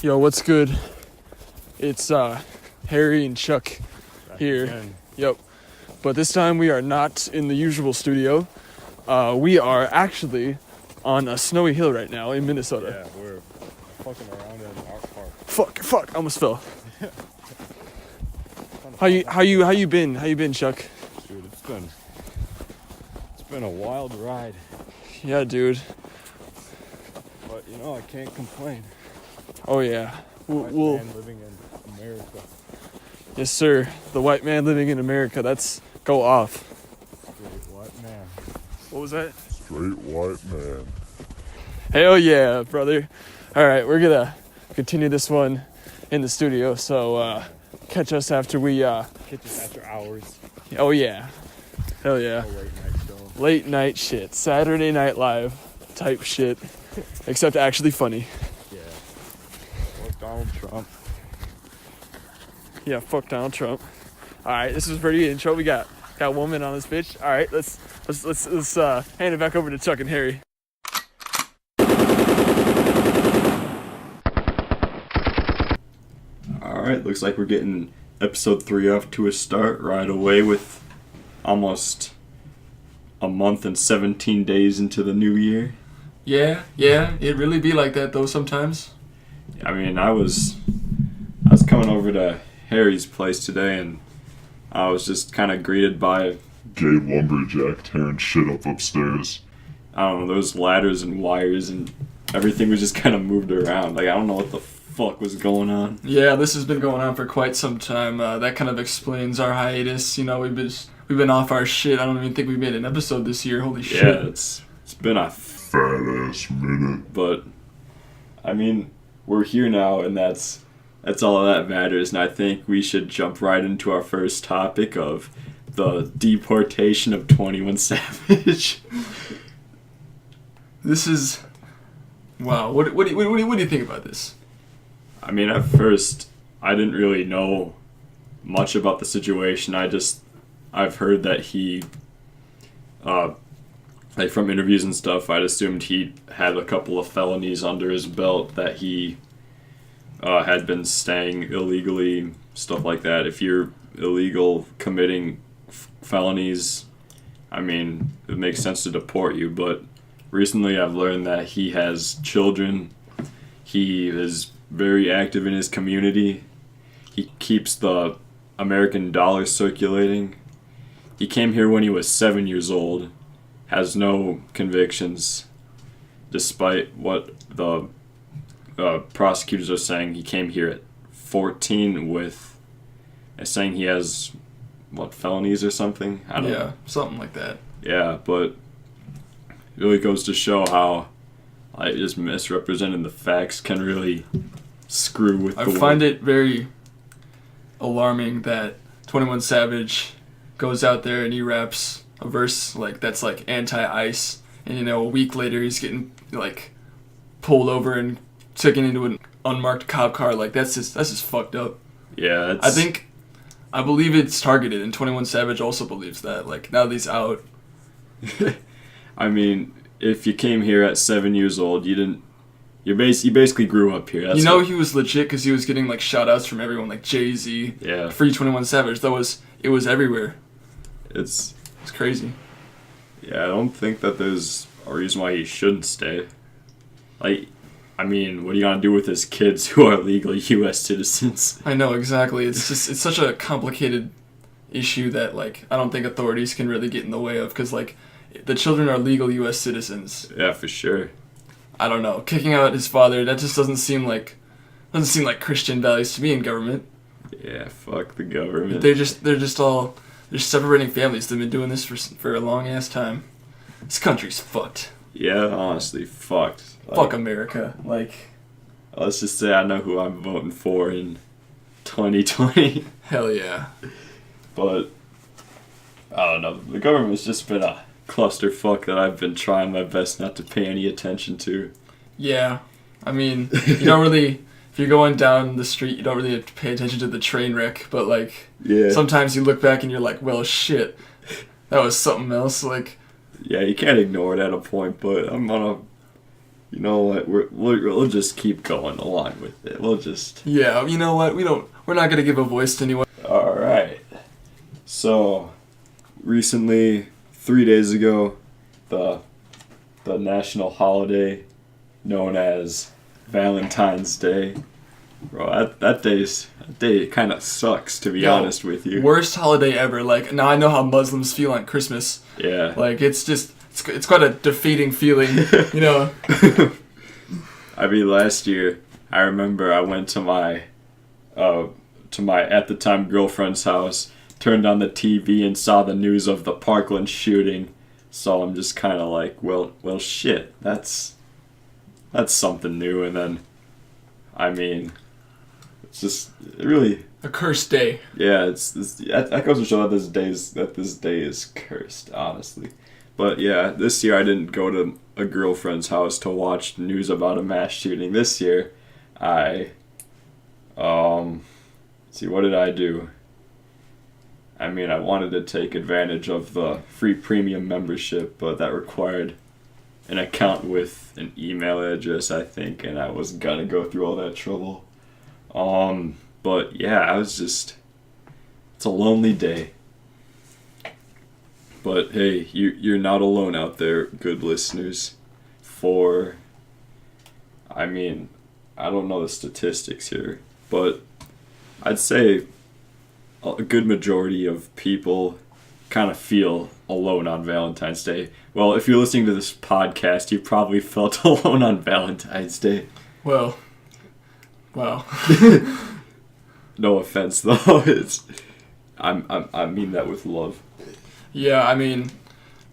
Yo, what's good? It's Harry and Chuck here. Again. Yep. But this time we are not in the usual studio. We are actually on a snowy hill right now in Minnesota. Yeah, we're fucking around in an art park. Fuck! I almost fell. How you been? How you been, Chuck? Dude, it's been a wild ride, Yeah, dude. but I can't complain. Oh yeah. White We'll man living in America. yes, sir. The white man living in America. That's go off. Straight white man. What was that? Straight white man. Hell yeah, brother. All right, we're gonna continue this one in the studio. So catch us after we. Catch us after hours. Oh yeah. Hell yeah. A late night show. Late night shit. Saturday Night Live type shit. Except actually funny. Yeah. Fuck Donald Trump. Yeah, fuck Donald Trump. All right, this is pretty intro. We got a woman on this bitch. All right, let's hand it back over to Chuck and Harry. Alright, looks like we're getting episode 3 off to a start right away with almost a month and 17 days into the new year. Yeah, it really be like that though sometimes. I mean, I was coming over to Harry's place today and I was just kind of greeted by, Gay lumberjack tearing shit up upstairs. I don't know, those ladders and wires and everything was just kind of moved around. Like, I don't know what the fuck was going on. Yeah, this has been going on for quite some time. That kind of explains our hiatus. We've been off our shit. I don't even think we made an episode this year. Holy shit. Yeah, it's been a Fat ass minute. but I mean, we're here now, and that's all that matters. And I think we should jump right into our first topic of the deportation of 21 Savage. This is wow. What do you think about this? I mean, at first, I didn't really know much about the situation. I've heard that he, like from interviews and stuff, I'd assumed he had a couple of felonies under his belt, that he had been staying illegally, stuff like that. If you're illegal committing felonies, I mean, it makes sense to deport you, but recently I've learned that he has children. He is very active in his community. He keeps the American dollar circulating. He came here when he was 7 years old, has no convictions, despite what the prosecutors are saying. He came here at 14 with, saying he has, felonies or something? I don't know. Something like that. Yeah, but it really goes to show how just misrepresenting the facts can really screw with I the find it very alarming that 21 Savage goes out there and he raps a verse that's anti-ICE, and a week later he's getting pulled over and taken into an unmarked cop car. That's just fucked up. Yeah, I believe it's targeted, and 21 Savage also believes that. Now that he's out. I mean, if you came here at 7 years old, you basically grew up here. That's He was legit because he was getting shout outs from everyone, like Jay-Z, Yeah. Free 21 Savage. It was everywhere. It's crazy. Yeah, I don't think that there's a reason why he shouldn't stay. I mean, what are you gonna do with his kids who are legally U.S. citizens? I know, exactly. It's such a complicated issue that I don't think authorities can really get in the way of, because the children are legal U.S. citizens. Yeah, for sure. I don't know. Kicking out his father, that just doesn't seem like Christian values to me in government. Yeah, fuck the government. They're separating families. They've been doing this for a long ass time. This country's fucked. Yeah, honestly, fucked. Fuck America. Let's just say I know who I'm voting for in 2020. Hell yeah. But I don't know. The government's just been a clusterfuck that I've been trying my best not to pay any attention to. Yeah. I mean, you don't really, if you're going down the street, you don't really have to pay attention to the train wreck, but Yeah. sometimes you look back and you're like, well, shit, that was something else. Yeah, you can't ignore it at a point, but I'm on You know what? We'll just keep going along with it. We'll just. Yeah, you know what? We're not gonna give a voice to anyone. All right. So, recently, 3 days ago, the national holiday known as Valentine's Day. Bro, that day kind of sucks, to be Yo, honest with you. Worst holiday ever. Like, now I know how Muslims feel on Christmas. Yeah. Like, it's quite a defeating feeling, you know. I mean, last year, I remember I went to my at the time girlfriend's house, turned on the TV and saw the news of the Parkland shooting. So I'm just kind of like, well, shit, that's something new. And then, I mean, it's just really A cursed day. yeah. That goes to show that this day is cursed, honestly. But yeah, this year I didn't go to a girlfriend's house to watch news about a mass shooting. This year, I see, what did I do? I mean, I wanted to take advantage of the free premium membership, but that required an account with an email address, I think, and I wasn't gonna go through all that trouble. But yeah, it's a lonely day. But hey, you're not alone out there, good listeners. I mean, I don't know the statistics here, but I'd say a good majority of people kind of feel alone on Valentine's Day. Well, if you're listening to this podcast, you probably felt alone on Valentine's Day. Well, wow. No offense, though. I mean that with love. Yeah, I mean,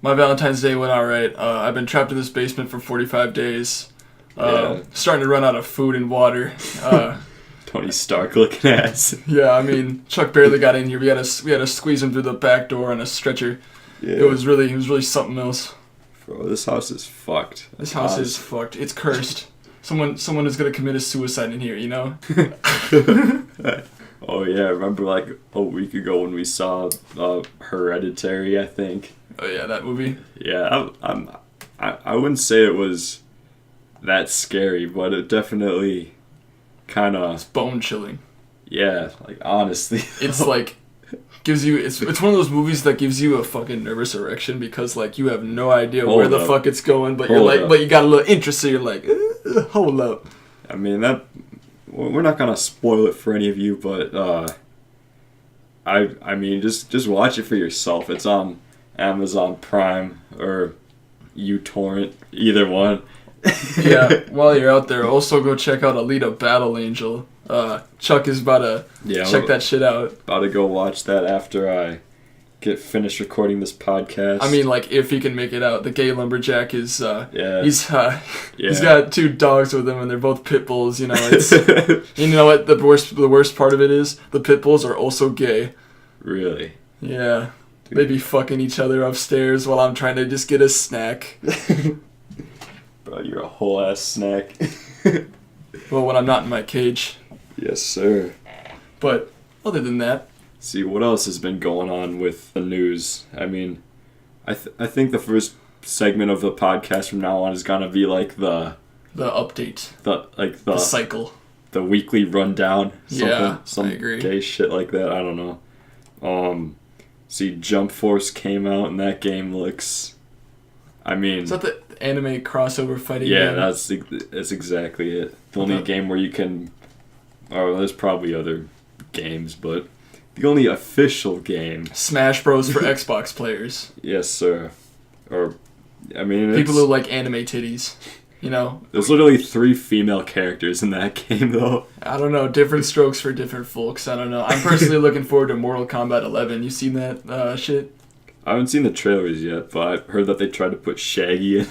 my Valentine's Day went alright. I've been trapped in this basement for 45 days. Yeah. Starting to run out of food and water. Tony Stark looking ass. Yeah, I mean, Chuck barely got in here. We had to squeeze him through the back door on a stretcher. Yeah. It was really something else. Bro, this house is fucked. This house is fucked. It's cursed. Someone is gonna commit a suicide in here, you know? Oh yeah, remember like a week ago when we saw Hereditary, I think. Oh yeah, that movie. Yeah, I wouldn't say it was that scary, but it definitely kind of, It's bone chilling. yeah, like honestly. It's like gives you it's one of those movies that gives you a fucking nervous erection because like you have no idea where the fuck it's going, but but you got a little interest, so you're like, hold up. I mean we're not gonna spoil it for any of you, but I mean just watch it for yourself. It's on Amazon Prime or uTorrent, either one. Yeah, while you're out there, also go check out Alita Battle Angel. Chuck is about to check that shit out. About to go watch that after I get finished recording this podcast. I mean, like, if he can make it out. The gay lumberjack is, yeah. he's got 2 dogs with him, and they're both pit bulls, you know, it's, you know what the worst part of it is? The pit bulls are also gay. Really? Yeah. They be fucking each other upstairs while I'm trying to just get a snack. Bro, you're a whole ass snack. Well, when I'm not in my cage. Yes, sir. But, other than that. See, what else has been going on with the news? I mean, I think the first segment of the podcast from now on is gonna be like the update. The cycle. The weekly rundown. Yeah, some I agree. Gay shit like that. I don't know. See, Jump Force came out, and that game looks. I mean. Is that the anime crossover fighting game? Yeah, that's exactly it. The only game where you can. Oh, there's probably other games, but the only official game. Smash Bros for Xbox players. Yes, sir. Or, I mean, people who like anime titties. You know. There's literally 3 female characters in that game, though. I don't know. Different strokes for different folks. I don't know. I'm personally looking forward to Mortal Kombat 11. You seen that shit? I haven't seen the trailers yet, but I've heard that they tried to put Shaggy in.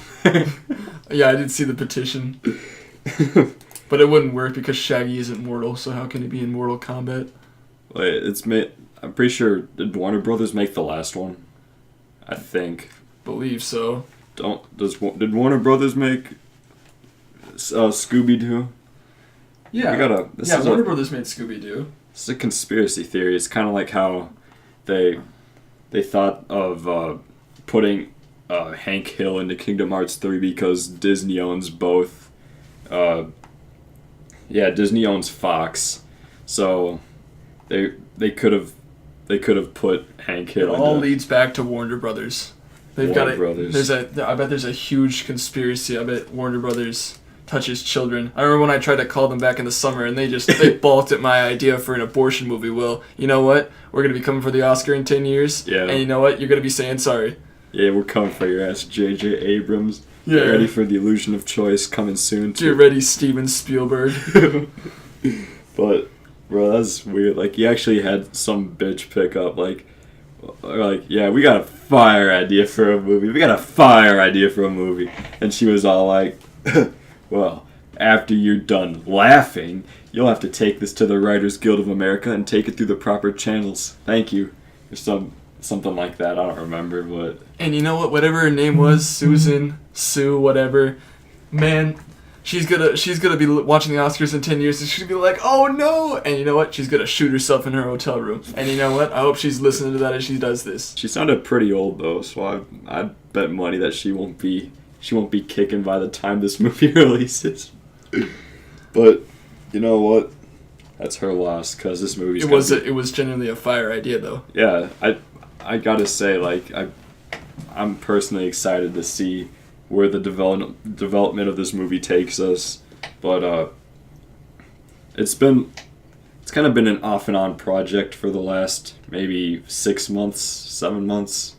Yeah, I did see the petition. But it wouldn't work because Shaggy isn't mortal, so how can he be in Mortal Kombat? Wait, I'm pretty sure, did Warner Brothers make the last one? I think. Believe so. Did Warner Brothers make Scooby-Doo? Yeah. Warner Brothers made Scooby-Doo. It's a conspiracy theory. It's kind of like how they thought of putting Hank Hill into Kingdom Hearts 3 because Disney owns both. Disney owns Fox, so they could have put Hank Hill. It all into leads back to Warner Brothers. They've Warner got Brothers. I bet there's a huge conspiracy. I bet Warner Brothers touches children. I remember when I tried to call them back in the summer, and they balked at my idea for an abortion movie. Well, you know what? We're gonna be coming for the Oscar in 10 years. Yeah. And you know what? You're gonna be saying sorry. Yeah, we're coming for your ass, J.J. Abrams. Yeah. Get ready for the Illusion of Choice coming soon. Get ready, Steven Spielberg. But, bro, that's weird. Like, you actually had some bitch pick up, like, yeah, we got a fire idea for a movie. We got a fire idea for a movie. And she was all like, well, after you're done laughing, you'll have to take this to the Writers Guild of America and take it through the proper channels. Thank you. Or something like that. I don't remember, but... And you know what? Whatever her name was, Susan, Sue, whatever, man, she's gonna be watching the Oscars in 10 years, and she's gonna be like, oh no! And you know what? She's gonna shoot herself in her hotel room. And you know what? I hope she's listening to that as she does this. She sounded pretty old, though, so I'd bet money that she won't be kicking by the time this movie releases. But, you know what? That's her loss, because this movie's... It was genuinely a fire idea, though. Yeah, I gotta say, like, I'm personally excited to see where the development of this movie takes us, but it's kind of been an off and on project for the last maybe 6 months, 7 months,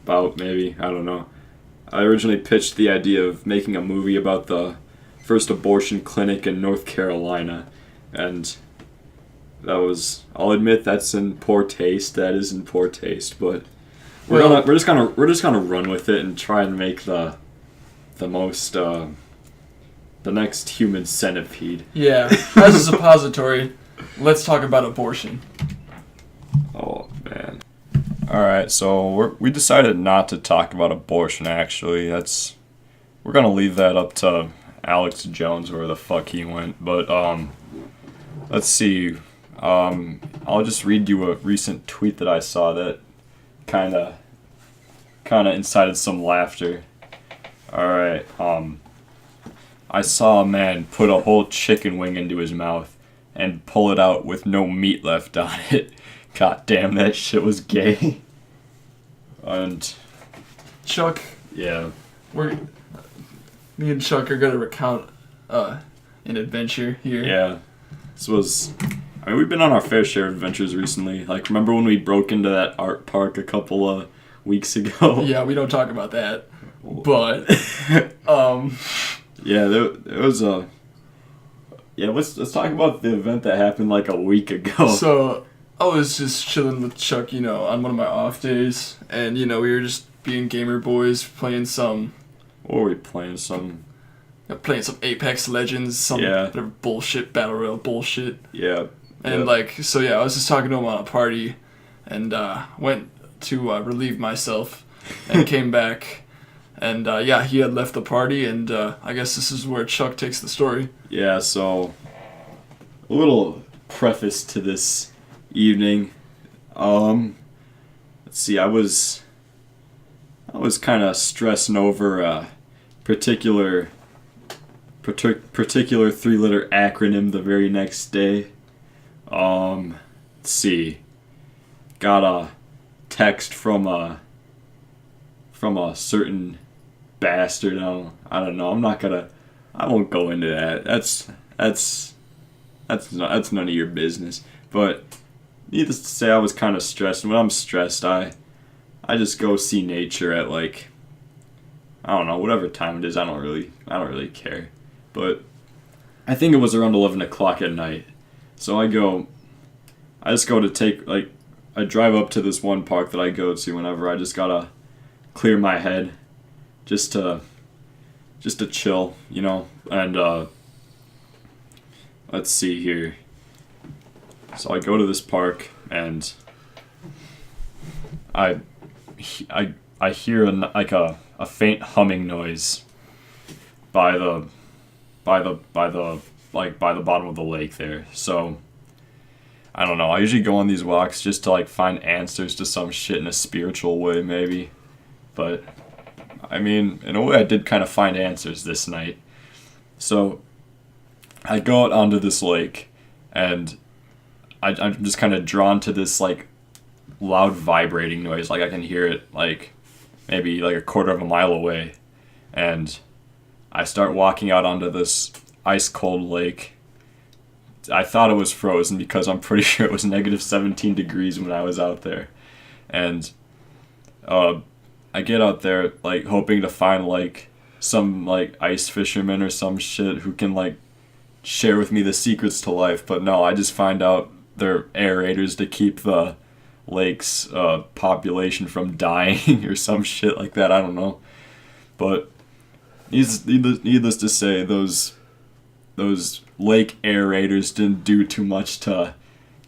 about maybe, I don't know. I originally pitched the idea of making a movie about the first abortion clinic in North Carolina, and that was, I'll admit that's in poor taste. That is in poor taste, but we're just gonna run with it and try and make the next human centipede. Yeah, as a suppository, let's talk about abortion. Oh man. All right, so we decided not to talk about abortion. Actually, we're gonna leave that up to Alex Jones, where the fuck he went. But let's see. I'll just read you a recent tweet that I saw that kind of incited some laughter. Alright, I saw a man put a whole chicken wing into his mouth and pull it out with no meat left on it. God damn, that shit was gay. And Chuck, yeah. Me and Chuck are gonna recount an adventure here. Yeah. We've been on our fair share of adventures recently. Like, remember when we broke into that art park a couple of weeks ago? Yeah, we don't talk about that. But, yeah, there was a... Yeah, let's talk about the event that happened like a week ago. So, I was just chilling with Chuck, on one of my off days. And, we were just being gamer boys, playing some... What were we playing? Playing some Apex Legends, some whatever bullshit, Battle Royale bullshit. Yeah. And I was just talking to him on a party, and went to relieve myself, and came back, and he had left the party, and I guess this is where Chuck takes the story. Yeah, so a little preface to this evening. Let's see, I was kind of stressing over a particular three-letter acronym the very next day. Let's see. Got a text from a certain bastard. I don't know. I won't go into that. That's none of your business. But needless to say, I was kind of stressed. And when I'm stressed, I just go see nature at like, I don't know, whatever time it is. I don't really care. But I think it was around 11 o'clock at night. So I just go to take, like, I drive up to this one park that I go to whenever I just gotta clear my head, just to chill, and, let's see here. So I go to this park, and I hear a faint humming noise by the bottom of the lake there. So I don't know. I usually go on these walks just to find answers to some shit in a spiritual way, maybe. But I mean, in a way, I did kind of find answers this night. So, I go out onto this lake, and I'm just kind of drawn to this, like, loud vibrating noise. Like, I can hear it, like, maybe, like, a quarter of a mile away. And I start walking out onto this ice-cold lake. I thought it was frozen because I'm pretty sure it was negative 17 degrees when I was out there. And I get out there, like, hoping to find, like, some, like, ice fisherman or some shit who can, like, share with me the secrets to life. But no, I just find out they're aerators to keep the lake's population from dying or some shit like that. I don't know. But needless to say, those lake aerators didn't do too much to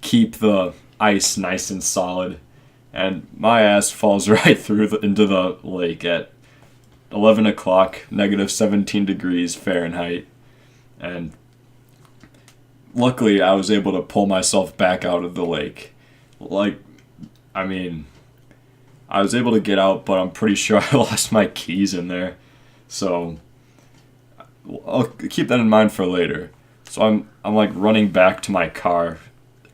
keep the ice nice and solid. And my ass falls right through into the lake at 11 o'clock, negative 17 degrees Fahrenheit. And luckily, I was able to pull myself back out of the lake. Like, I mean, I was able to get out, but I'm pretty sure I lost my keys in there. So, I'll keep that in mind for later. So I'm like running back to my car,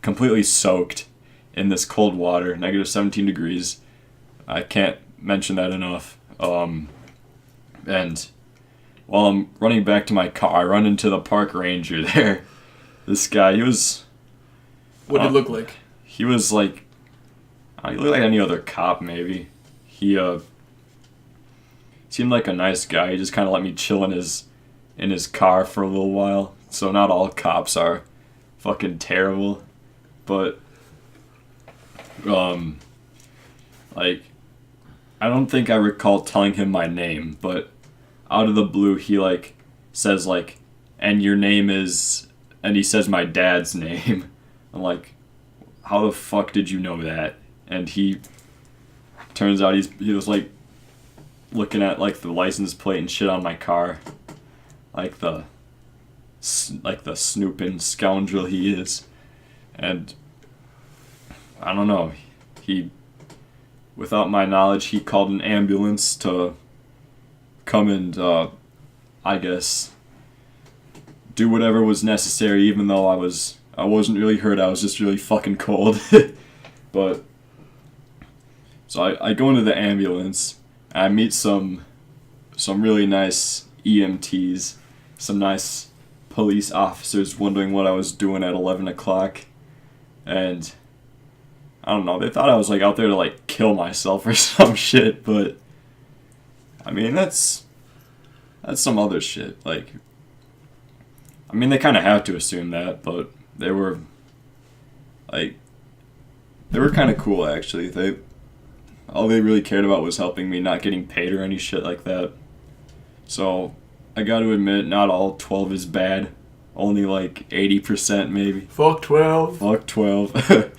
completely soaked in this cold water, negative 17 degrees. I can't mention that enough. And while I'm running back to my car, I run into the park ranger there. This guy, he was... What did it look like? He was like... he looked like any other cop, maybe. He seemed like a nice guy. He just kind of let me chill in his car for a little while. So not all cops are fucking terrible. But... like... I don't think I recall telling him my name, but out of the blue, he, like, says, like, and your name is... And he says my dad's name. I'm like, how the fuck did you know that? And he turns out he was like looking at like the license plate and shit on my car, like the snooping scoundrel he is. And I don't know, he, without my knowledge, he called an ambulance to come and I guess do whatever was necessary, even though I wasn't really hurt. I was just really fucking cold. But so I go into the ambulance. And I meet some really nice EMTs, some nice police officers wondering what I was doing at 11 o'clock. And I don't know, they thought I was like out there to like kill myself or some shit, but I mean that's some other shit. Like, I mean, they kind of have to assume that, but they were kind of cool, actually. All they really cared about was helping me, not getting paid or any shit like that. So, I got to admit, not all 12 is bad. Only like 80% maybe. Fuck 12. Fuck 12.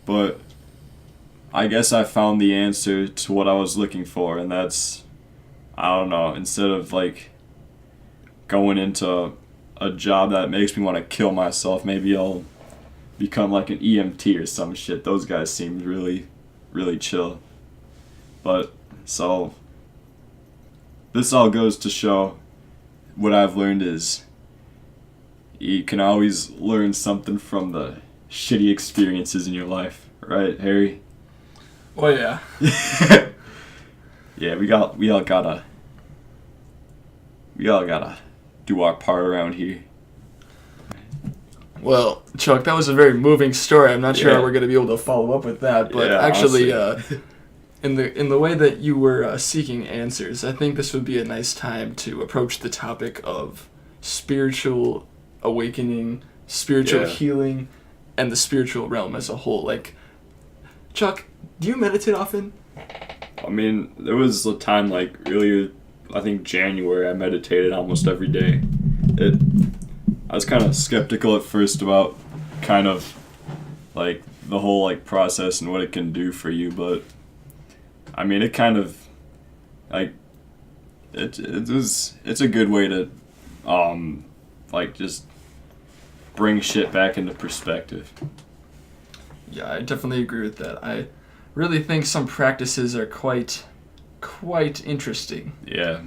But I guess I found the answer to what I was looking for, and that's, I don't know, instead of like going into a job that makes me want to kill myself, maybe I'll become like an EMT or some shit. Those guys seemed really, really chill. But, so, this all goes to show what I've learned is you can always learn something from the shitty experiences in your life. Right, Harry? Well, yeah. Yeah, we all gotta do our part around here. Well, Chuck, that was a very moving story. I'm not sure Yeah. how we're going to be able to follow up with that, but Yeah, actually, honestly. in the way that you were seeking answers, I think this would be a nice time to approach the topic of spiritual awakening, spiritual Yeah. healing, and the spiritual realm as a whole. Like, Chuck, do you meditate often? I mean, there was a time like really, I think January, I meditated almost every day. I was kind of skeptical at first about kind of like the whole like process and what it can do for you, but I mean, it kind of like it's a good way to like just bring shit back into perspective. Yeah, I definitely agree with that. I really think some practices are quite quite interesting. Yeah.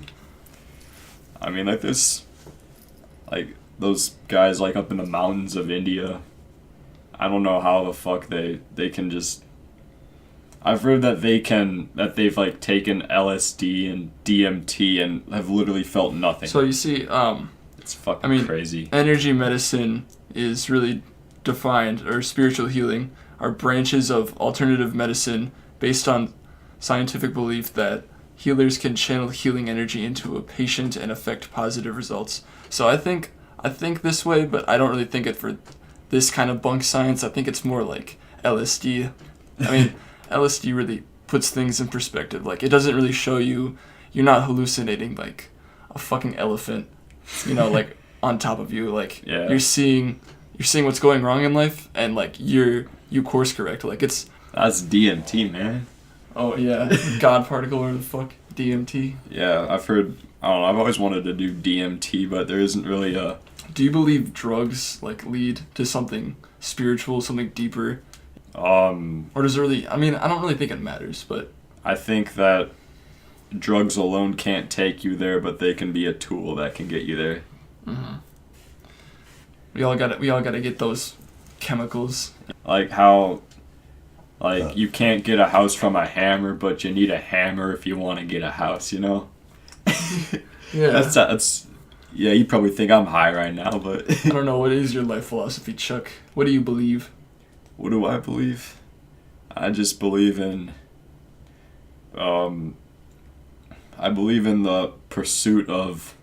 I mean, like this, like those guys like up in the mountains of India. I don't know how the fuck they can just. I've heard that they've like taken LSD and DMT and have literally felt nothing. So you see, It's fucking I mean, crazy. energy medicine is really defined, or spiritual healing are branches of alternative medicine based on scientific belief that healers can channel healing energy into a patient and affect positive results. So I think this way, but I don't really think it for this kind of bunk science. I think it's more like LSD. I mean, LSD really puts things in perspective. Like, it doesn't really show you're not hallucinating like a fucking elephant, like on top of you. Like, Yeah. you're seeing what's going wrong in life, and like you course correct. Like, it's, That's DMT, man. oh yeah, God particle or the fuck, DMT. Yeah, I've heard. I don't know. I've always wanted to do DMT, but there isn't really a. Do you believe drugs like lead to something spiritual, something deeper, Or does it really? I mean, I don't really think it matters, but I think that drugs alone can't take you there, but they can be a tool that can get you there. we all gotta get those chemicals. Like how, like you can't get a house from a hammer, but you need a hammer if you want to get a house. Yeah. That's. Yeah, you probably think I'm high right now, but I don't know. What is your life philosophy, Chuck? What do you believe? what do I believe? I just believe in. I believe in the pursuit of,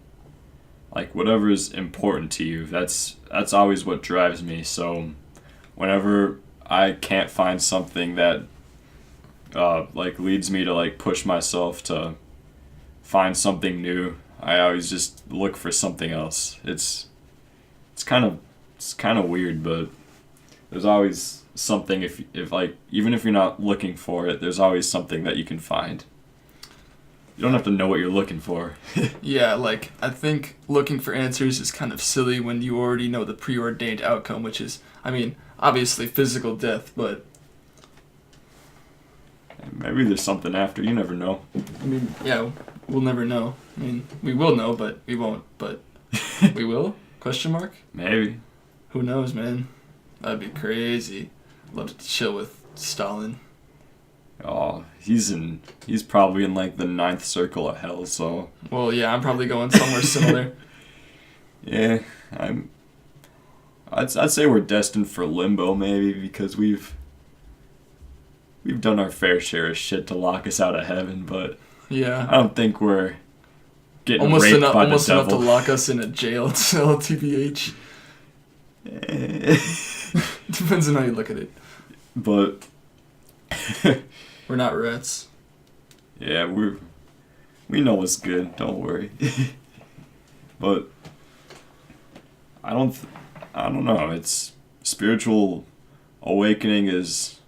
like, whatever is important to you. That's always what drives me. So, whenever I can't find something that, like, leads me to like push myself to find something new, I always just look for something else. It's kind of weird, but there's always something if like even if you're not looking for it, there's always something that you can find. You don't have to know what you're looking for. Yeah, like, I think looking for answers is kind of silly when you already know the preordained outcome, which is, I mean, obviously physical death, but Maybe there's something after. You never know. I mean, yeah, we'll never know. I mean, we will know, but we won't. But we will? Question mark? Maybe. Who knows, man? That'd be crazy. Love to chill with Stalin. Oh, he's probably in like the 9th circle of hell. So Well, yeah, I'm probably going somewhere similar. yeah, I'd say we're destined for limbo maybe because we've done our fair share of shit to lock us out of heaven, but Yeah. I don't think we're getting Almost raped enough, by almost the enough to devil. lock us in a jail cell, TBH. Depends on how you look at it. But We're not rats. yeah, we know what's good. Don't worry. But I don't know. It's spiritual awakening is.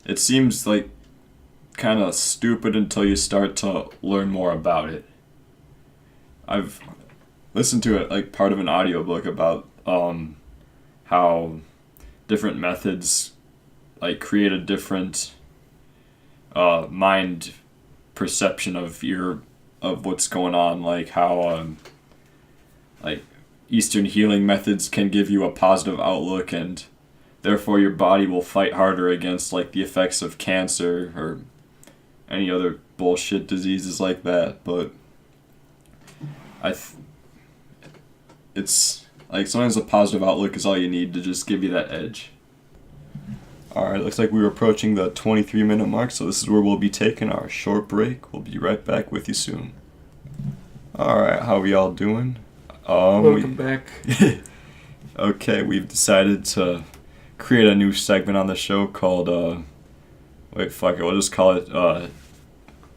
It seems like kind of stupid until you start to learn more about it. I've listened to it like part of an audiobook about how different methods like create a different mind perception of what's going on, like how like Eastern healing methods can give you a positive outlook and therefore your body will fight harder against like the effects of cancer or any other bullshit diseases like that. But it's like sometimes a positive outlook is all you need to just give you that edge. Alright, looks like we're approaching the 23-minute mark, so this is where we'll be taking our short break. We'll be right back with you soon. Alright, how we all doing? Welcome back. Okay, we've decided to create a new segment on the show called, wait, fuck it, we'll just call it,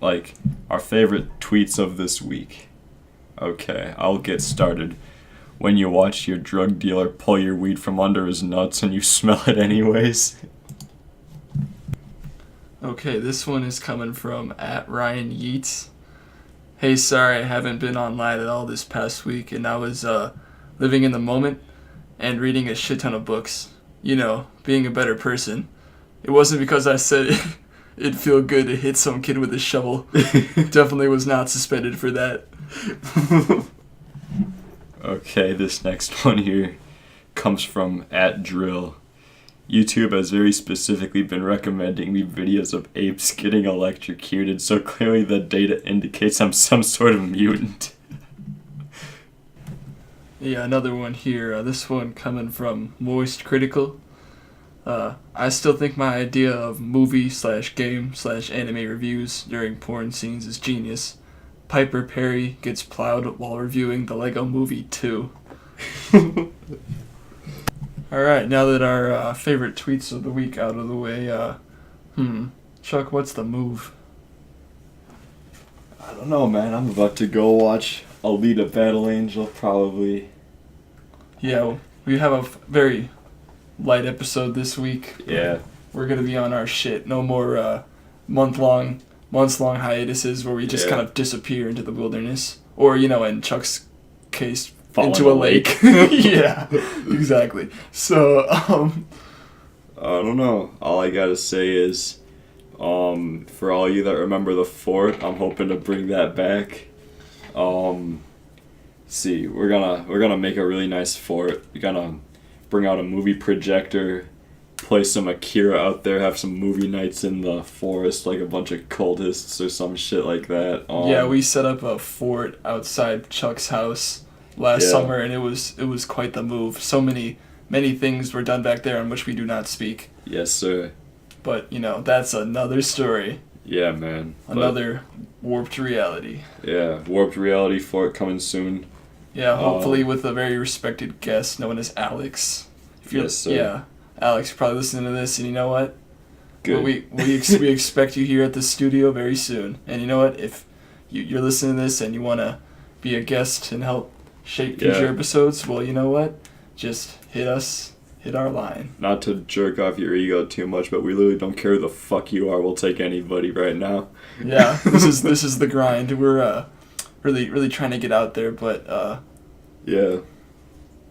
like, our favorite tweets of this week. Okay, I'll get started. When you watch your drug dealer pull your weed from under his nuts and you smell it anyways. Okay, this one is coming from @Ryan Yeats. Hey, sorry I haven't been online at all this past week, and I was living in the moment and reading a shit ton of books. You know, being a better person. It wasn't because I said it'd feel good to hit some kid with a shovel. Definitely was not suspended for that. Okay, this next one here comes from @drill. YouTube has very specifically been recommending me videos of apes getting electrocuted, so clearly the data indicates I'm some sort of mutant. Yeah, another one here. This one coming from Moist Critical. I still think my idea of movie/game/anime reviews during porn scenes is genius. Piper Perry gets plowed while reviewing the Lego Movie 2. Alright, now that our favorite tweets of the week out of the way, Chuck, what's the move? I don't know, man. I'm about to go watch Alita Battle Angel, probably. Yeah, we have a very light episode this week. Yeah. We're gonna be on our shit. No more months-long hiatuses where we just Yeah. kind of disappear into the wilderness. Or, in Chuck's case, Fall into in a a lake. Yeah, exactly. So, I don't know. All I gotta say is, for all you that remember the fort, I'm hoping to bring that back. See, we're gonna make a really nice fort. We're gonna bring out a movie projector, play some Akira out there, have some movie nights in the forest, like a bunch of cultists or some shit like that. yeah, we set up a fort outside Chuck's house last Yeah. summer, and it was quite the move. So many things were done back there on which we do not speak. Yes, sir. But, that's another story. Yeah, man. But, Another warped reality. yeah, warped reality fort coming soon. Yeah, hopefully with a very respected guest known as Alex. Yes, sir. Yeah, Alex, you're probably listening to this, and you know what? Good. We expect you here at the studio very soon. And you know what? If you're listening to this and you want to be a guest and help shape future Yeah. episodes, well, you know what? Just hit our line. Not to jerk off your ego too much, but we literally don't care who the fuck you are. We'll take anybody right now. Yeah, this is the grind. We're really trying to get out there, but Yeah.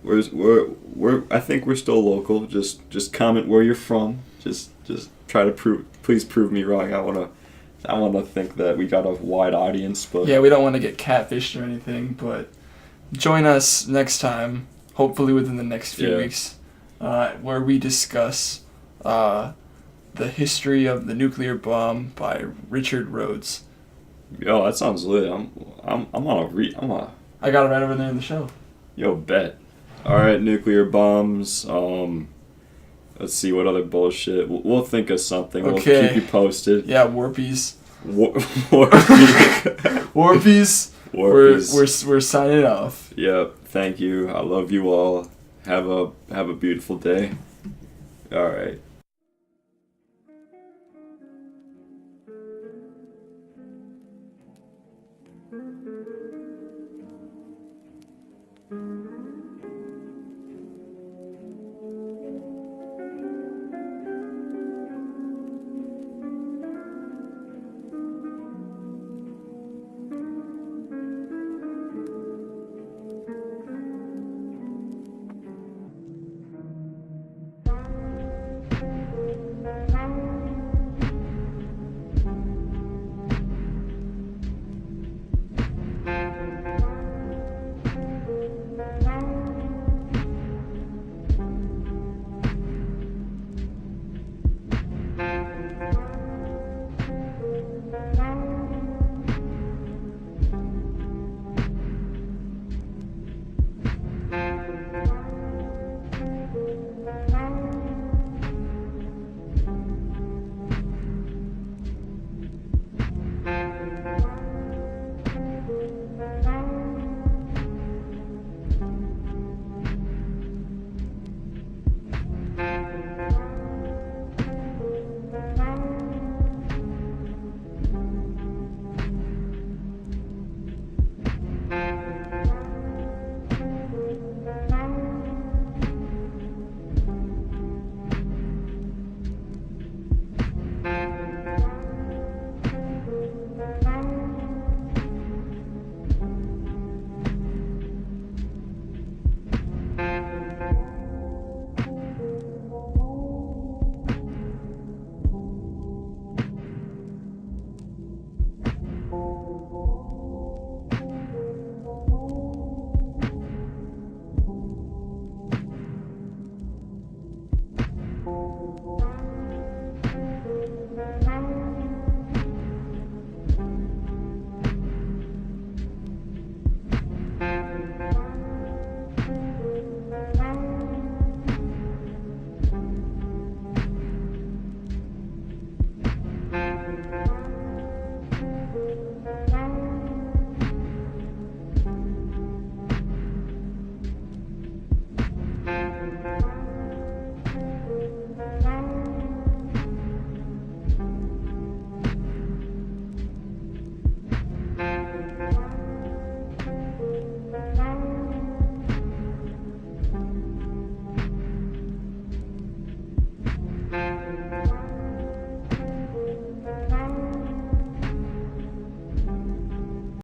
We're I think we're still local. Just comment where you're from. Just try to please prove me wrong. I wanna think that we got a wide audience, but yeah, we don't want to get catfished or anything. But join us next time, hopefully within the next few Yeah. weeks, where we discuss the history of the nuclear bomb by Richard Rhodes. yo, that sounds lit. I'm on a I got it right over there in the show. yo bet. All right, nuclear bombs. Let's see what other bullshit. We'll think of something. Okay. We'll keep you posted. Yeah, Warpies. Warpies. Warpies. Warpies. We're signing off. Yep. Thank you. I love you all. Have a beautiful day. All right.